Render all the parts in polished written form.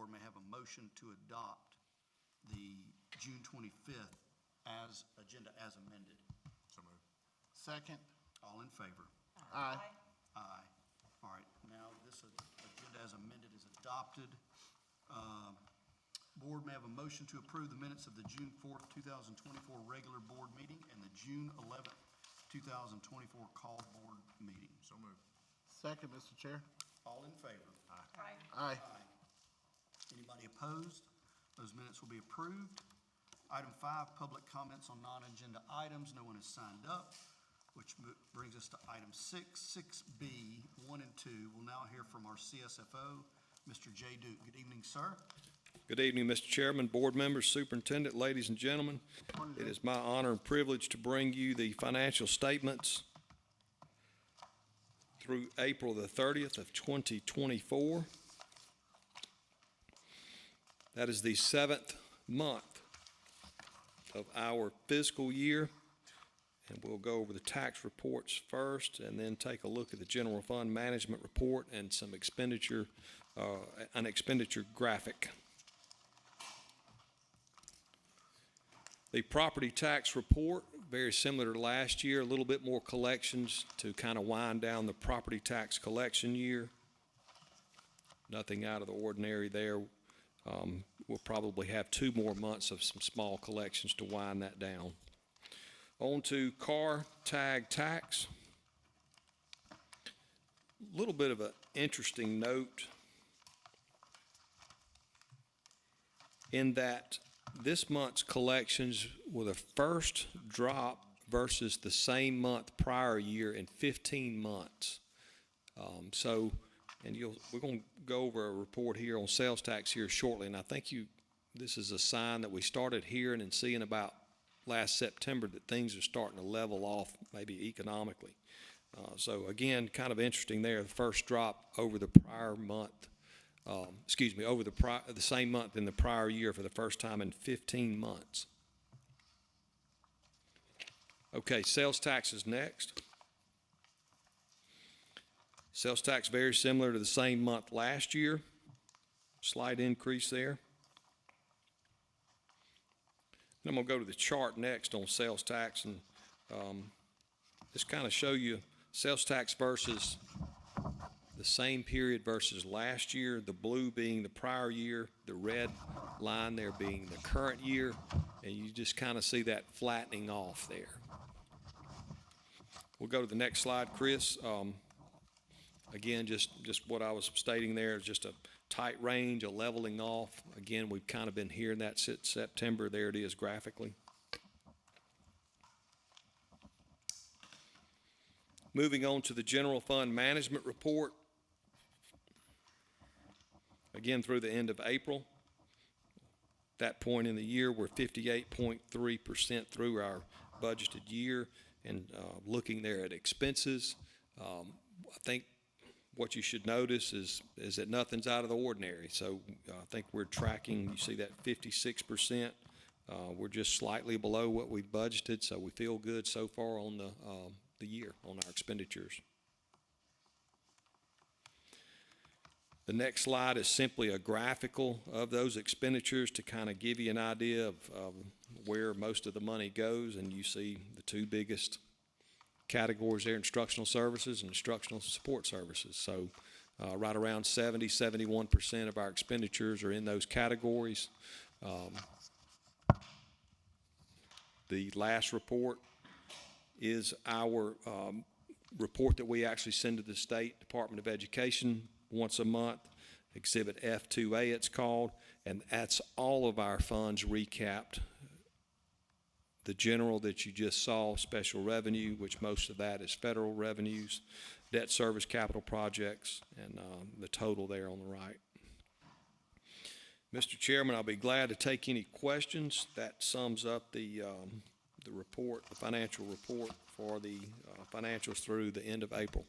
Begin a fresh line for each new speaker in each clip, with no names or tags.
board may have a motion to adopt the June 25th agenda as amended.
So moved.
Second.
All in favor?
Aye.
Aye. All right, now this agenda as amended is adopted. Board may have a motion to approve the minutes of the June 4th, 2024 regular board meeting and the June 11th, 2024 called board meeting.
So moved.
Second, Mr. Chair.
All in favor?
Aye.
Aye.
Anybody opposed? Those minutes will be approved. Item 5, public comments on non-agenda items. No one has signed up, which brings us to item 6, 6B, 1 and 2. We'll now hear from our CSFO, Mr. J. Duke. Good evening, sir.
Good evening, Mr. Chairman, board members, superintendent, ladies and gentlemen. It is my honor and privilege to bring you the financial statements through April the 30th of 2024. That is the 7th month of our fiscal year, and we'll go over the tax reports first and then take a look at the general fund management report and some expenditure, an expenditure graphic. The property tax report, very similar to last year, a little bit more collections to kind of wind down the property tax collection year. Nothing out of the ordinary there. We'll probably have 2 more months of some small collections to wind that down. On to car tag tax. A little bit of an interesting note in that this month's collections were the first drop versus the same month prior year in 15 months. We're going to go over a report here on sales tax here shortly, and I think this is a sign that we started hearing and seeing about last September that things are starting to level off, maybe economically. So again, kind of interesting there. The first drop over the prior month. Over the same month in the prior year for the first time in 15 months. Okay, sales tax is next. Sales tax very similar to the same month last year. Slight increase there. And I'm going to go to the chart next on sales tax and just kind of show you sales tax versus the same period versus last year, the blue being the prior year, the red line there being the current year, and you just kind of see that flattening off there. We'll go to the next slide, Chris. Again, just what I was stating there is just a tight range, a leveling off. Again, we've kind of been hearing that since September. There it is graphically. Moving on to the general fund management report. Again, through the end of April, that point in the year, we're 58.3% through our budgeted year. And looking there at expenses, I think what you should notice is that nothing's out of the ordinary. So I think we're tracking, you see that 56%. We're just slightly below what we've budgeted, so we feel good so far on the year on our expenditures. The next slide is simply a graphical of those expenditures to kind of give you an idea of where most of the money goes, and you see the 2 biggest categories there, instructional services and instructional support services. So right around 71% of our expenditures are in those categories. The last report is our report that we actually send to the State Department of Education once a month, Exhibit F2A it's called, and that's all of our funds recapped. The general that you just saw, special revenue, which most of that is federal revenues, debt service capital projects, and the total there on the right. Mr. Chairman, I'll be glad to take any questions. That sums up the report, the financial report for the financials through the end of April.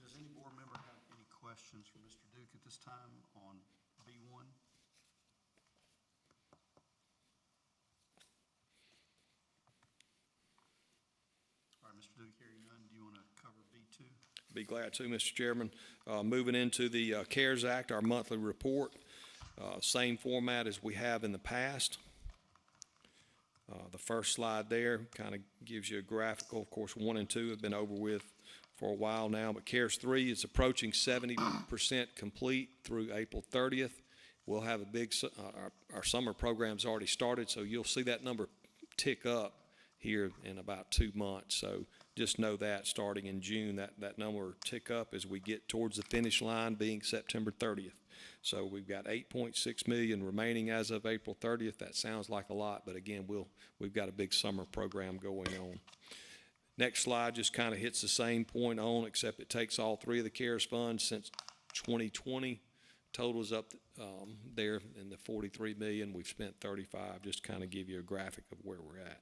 Does any board member have any questions for Mr. Duke at this time on B1? All right, Mr. Duke, hearing none, do you want to cover B2?
Be glad to, Mr. Chairman. Moving into the CARES Act, our monthly report. Same format as we have in the past. The first slide there kind of gives you a graphical. Of course, 1 and 2 have been over with for a while now, but CARES 3 is approaching 70% complete through April 30th. We'll have a big, our summer program's already started, so you'll see that number tick up here in about 2 months. So just know that starting in June, that number will tick up as we get towards the finish line being September 30th. So we've got 8.6 million remaining as of April 30th. That sounds like a lot, but again, we've got a big summer program going on. Next slide just kind of hits the same point on, except it takes all 3 of the CARES funds since 2020. Total is up there in the 43 million. We've spent 35, just kind of give you a graphic of where we're at.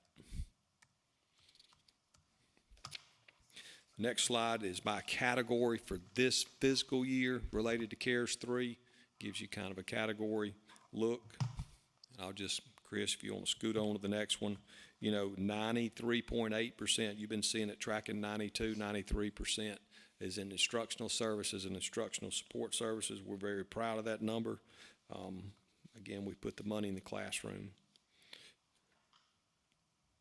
Next slide is by category for this fiscal year related to CARES 3. Gives you kind of a category look. And I'll just, Chris, if you want to scoot on to the next one, 93.8%, you've been seeing it tracking 92, 93% is in instructional services and instructional support services. We're very proud of that number. Again, we put the money in the classroom.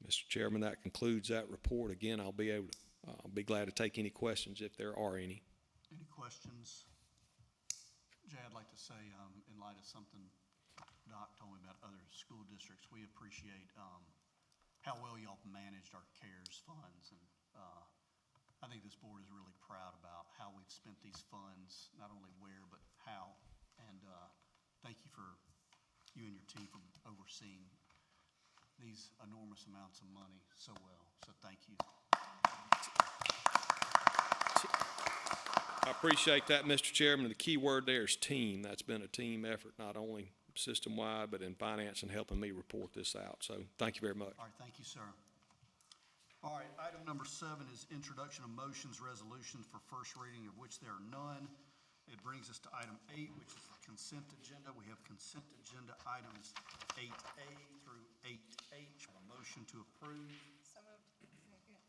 Mr. Chairman, that concludes that report. Again, I'll be glad to take any questions if there are any.
Any questions? Jay, I'd like to say, in light of something Doc told me about other school districts, we appreciate how well y'all managed our CARES funds. And I think this board is really proud about how we've spent these funds, not only where, but how. And thank you you and your team for overseeing these enormous amounts of money so well. So thank you.
I appreciate that, Mr. Chairman. The key word there is team. That's been a team effort, not only system-wide, but in finance and helping me report this out. So thank you very much.
All right, thank you, sir. All right, item number 7 is introduction of motions, resolutions for first reading, of which there are none. It brings us to item 8, which is the consent agenda. We have consent agenda items 8A through 8H. A motion to approve.
So moved. Second.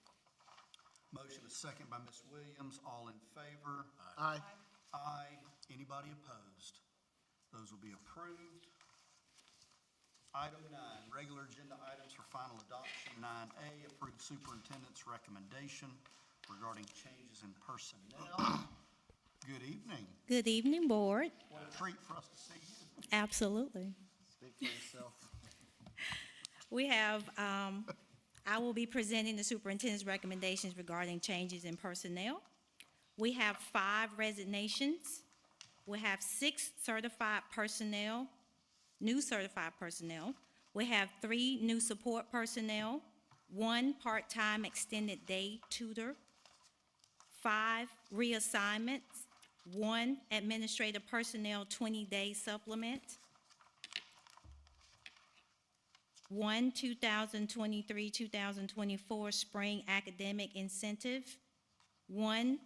Motion is second by Ms. Williams. All in favor?
Aye.
Aye. Anybody opposed? Those will be approved. Item 9, regular agenda items for final adoption. 9A, approved superintendent's recommendation regarding changes in personnel. Good evening.
Good evening, Board.
What a treat for us to see you.
Absolutely.
Speak for yourself.
We have, I will be presenting the superintendent's recommendations regarding changes in personnel. We have 5 resignations. We have 6 certified personnel, new certified personnel. We have 3 new support personnel, 1 part-time extended day tutor, 5 reassignments, 1 administrative personnel 20-day supplement, 1 2023-2024 spring academic incentive, 1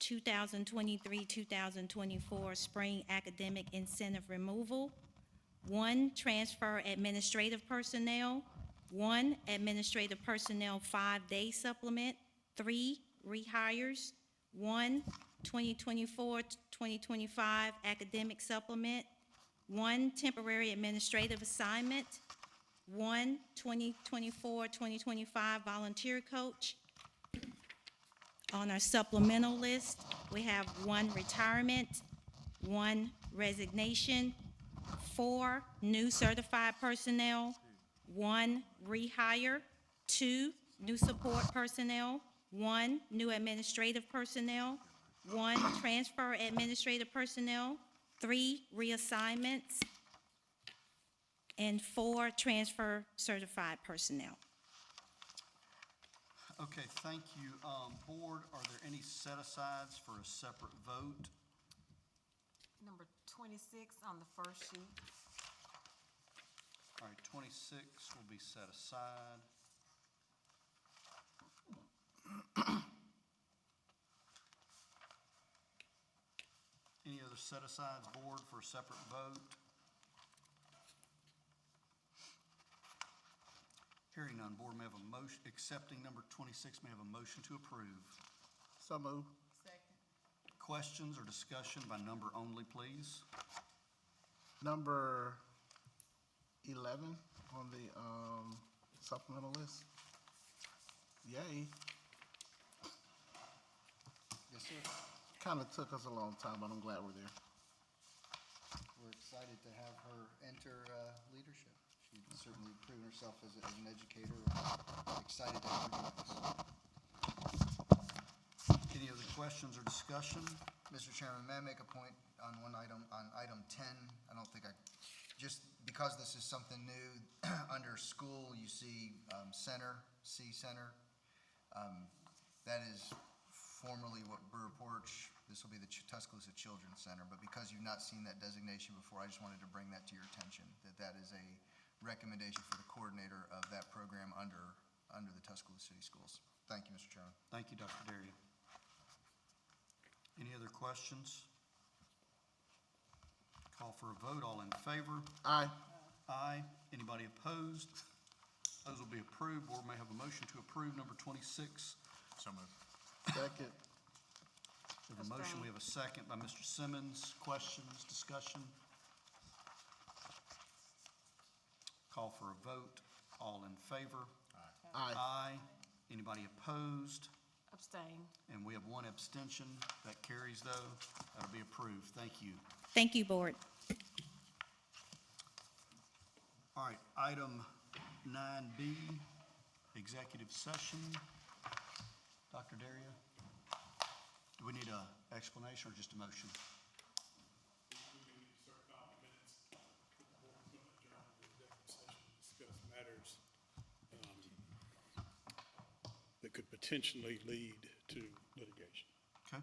2023-2024 spring academic incentive removal, 1 transfer administrative personnel, 1 administrative personnel 5-day supplement, 3 rehires, 1 2024-2025 academic supplement, 1 temporary administrative assignment, 1 2024-2025 volunteer coach. On our supplemental list, we have 1 retirement, 1 resignation, 4 new certified personnel, 1 rehire, 2 new support personnel, 1 new administrative personnel, 1 transfer administrative personnel, 3 reassignments, and 4 transfer certified personnel.
Okay, thank you. Board, are there any set-asides for a separate vote?
Number 26 on the first sheet.
All right, 26 will be set aside. Any other set-asides, board, for a separate vote? Hearing none, board may have a motion, accepting number 26, may have a motion to approve.
So move.
Second.
Questions or discussion by number only, please?
Number 11 on the supplemental list. Yay.
Yes, sir.
Kind of took us a long time, but I'm glad we're there.
We're excited to have her enter leadership. She's certainly proven herself as an educator. Excited to have her join us.
Any other questions or discussion?
Mr. Chairman, may I make a point on one item, on item 10? I don't think just because this is something new, under school, you see center, C center. That is formerly what Brewer Porch, this will be the Tuscaloosa Children's Center, but because you've not seen that designation before, I just wanted to bring that to your attention, that is a recommendation for the coordinator of that program under the Tuscaloosa City Schools. Thank you, Mr. Chairman.
Thank you, Dr. Daria. Any other questions? Call for a vote. All in favor?
Aye.
Aye. Anybody opposed? Those will be approved. Board may have a motion to approve number 26.
So moved.
Second.
We have a motion, we have a second by Mr. Simmons. Questions, discussion? Call for a vote. All in favor?
Aye.
Aye. Anybody opposed?
Abstain.
And we have one abstention. That carries, though. That'll be approved. Thank you.
Thank you, Board.
All right, item 9B, executive session. Dr. Daria, do we need an explanation or just a motion?
Discuss matters that could potentially lead to litigation.
Okay.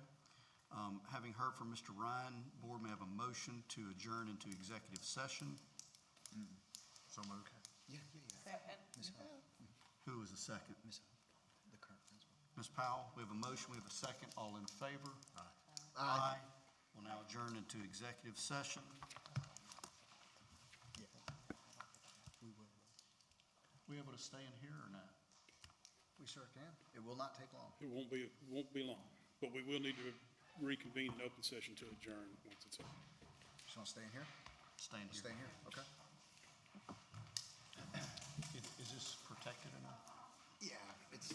Having heard from Mr. Ryan, board may have a motion to adjourn into executive session.
So moved. Yeah.
Second.
Ms. Howell.
Who was the second?
Ms. Howell, the current principal.
Ms. Powell, we have a motion, we have a second. All in favor?
Aye.
We'll now adjourn into executive session.
We will.
We able to stay in here or not?
We sure can. It will not take long.
It won't be long, but we will need to reconvene in open session to adjourn once it's over.
Just want to stay in here?
Stay in here.
Stay in here, okay?
Is this protected or not?
Yeah, it's